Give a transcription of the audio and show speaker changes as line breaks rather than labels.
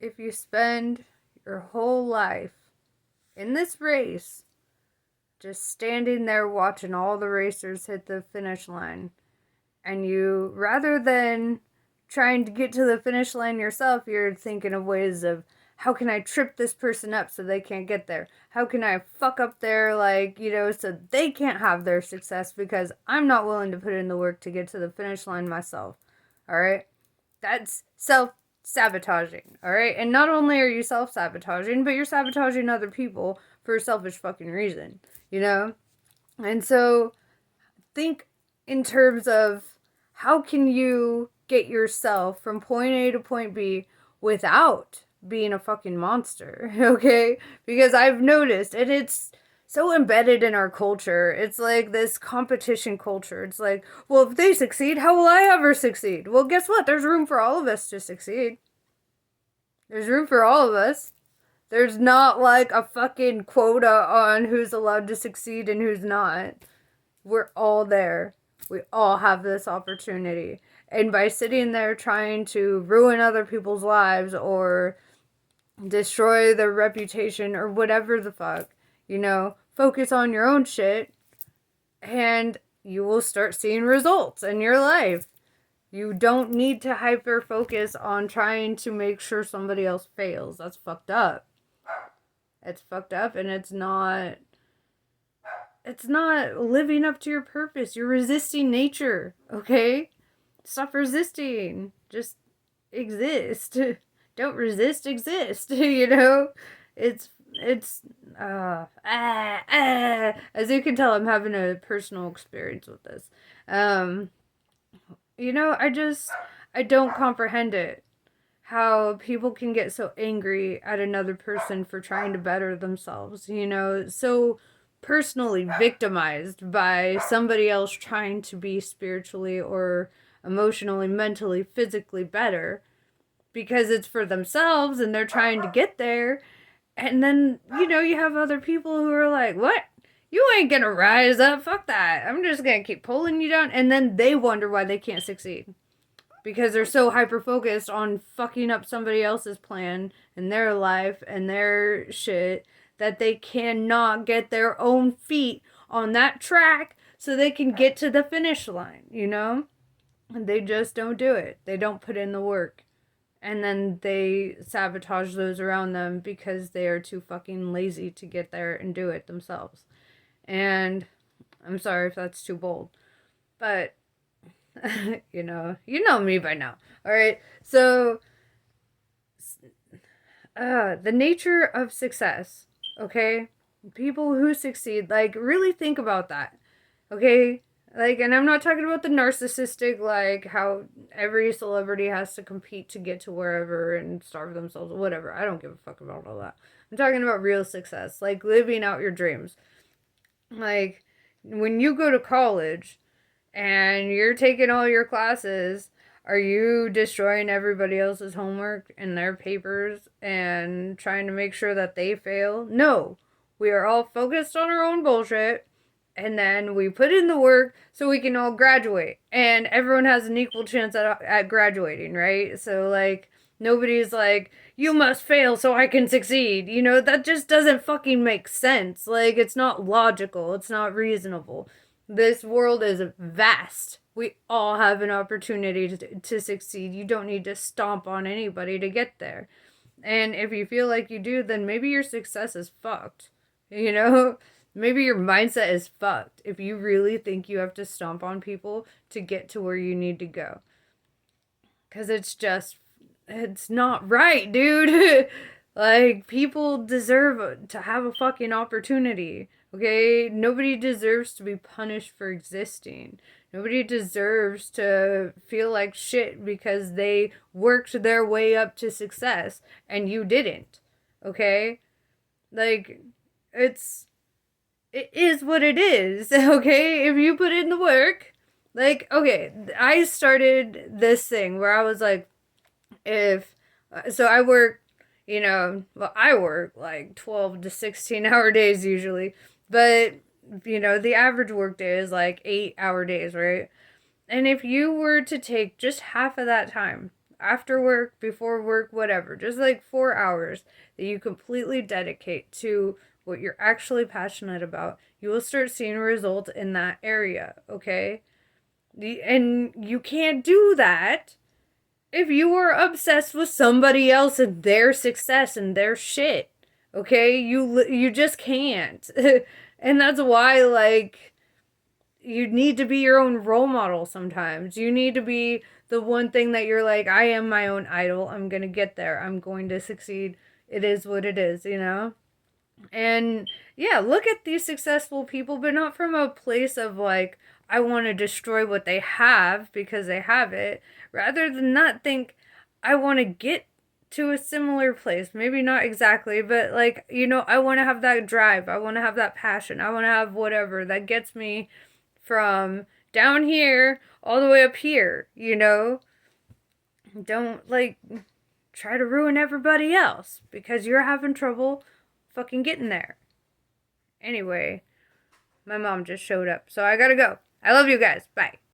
if you spend your whole life in this race just standing there watching all the racers hit the finish line, and you, rather than trying to get to the finish line yourself, you're thinking of ways of, how can I trip this person up so they can't get there? How can I fuck up their, like, so they can't have their success because I'm not willing to put in the work to get to the finish line myself. All right? That's self sabotaging. All right? And not only are you self sabotaging, but you're sabotaging other people for a selfish fucking reason, you know? And so think in terms of, how can you get yourself from point A to point B without being a fucking monster, okay? Because I've noticed, and it's so embedded in our culture. It's like this competition culture. It's like, well, if they succeed, how will I ever succeed? Well, guess what? There's room for all of us to succeed. There's room for all of us. There's not like a fucking quota on who's allowed to succeed and who's not. We're all there. We all have this opportunity. And by sitting there trying to ruin other people's lives or destroy their reputation or whatever the fuck, focus on your own shit and you will start seeing results in your life. You don't need to hyper focus on trying to make sure somebody else fails. That's fucked up. It's fucked up, and it's not living up to your purpose. You're resisting nature, okay? Stop resisting. Just exist. Don't resist, exist. It's as you can tell, I'm having a personal experience with this. I don't comprehend it. How people can get so angry at another person for trying to better themselves, so personally victimized by somebody else trying to be spiritually or emotionally, mentally, physically better because it's for themselves and they're trying to get there. And then, you have other people who are like, what? You ain't gonna rise up. Fuck that. I'm just gonna keep pulling you down. And then they wonder why they can't succeed. Because they're so hyper focused on fucking up somebody else's plan and their life and their shit that they cannot get their own feet on that track so they can get to the finish line, And they just don't do it. They don't put in the work. And then they sabotage those around them because they are too fucking lazy to get there and do it themselves. And I'm sorry if that's too bold. But you know me by now. All right. So the nature of success, okay? People who succeed, like, really think about that. Okay? Like, and I'm not talking about the narcissistic, like, how every celebrity has to compete to get to wherever and starve themselves, whatever. I don't give a fuck about all that. I'm talking about real success, like living out your dreams. Like, when you go to college and you're taking all your classes, are you destroying everybody else's homework and their papers and trying to make sure that they fail? No. We are all focused on our own bullshit, and then we put in the work so we can all graduate. And everyone has an equal chance at graduating, right? So, like, nobody's like, you must fail so I can succeed. That just doesn't fucking make sense. Like, it's not logical. It's not reasonable. This world is vast. We all have an opportunity to succeed. You don't need to stomp on anybody to get there. And if you feel like you do, then maybe your success is fucked. Maybe your mindset is fucked if you really think you have to stomp on people to get to where you need to go. Because it's not right, dude. Like, people deserve to have a fucking opportunity. Okay? Nobody deserves to be punished for existing. Nobody deserves to feel like shit because they worked their way up to success and you didn't. Okay? Like, it is what it is. Okay? If you put in the work, like, okay, I started this thing where I was like, so I work, I work like 12 to 16-hour days usually, but, the average work day is like 8-hour days, right? And if you were to take just half of that time, after work, before work, whatever. Just like 4 hours that you completely dedicate to what you're actually passionate about. You will start seeing results in that area, okay? And you can't do that if you are obsessed with somebody else and their success and their shit. Okay? You just can't. And that's why, like, you need to be your own role model sometimes. You need to be the one thing that you're like, I am my own idol. I'm going to get there. I'm going to succeed. It is what it is, you know? And yeah, look at these successful people, but not from a place of like, I want to destroy what they have because they have it. Rather than not think, I want to get to a similar place. Maybe not exactly, but like, you know, I want to have that drive. I want to have that passion. I want to have whatever that gets me from down here all the way up here, you know? Don't like try to ruin everybody else because you're having trouble fucking getting there. Anyway, my mom just showed up, so I gotta go. I love you guys. Bye.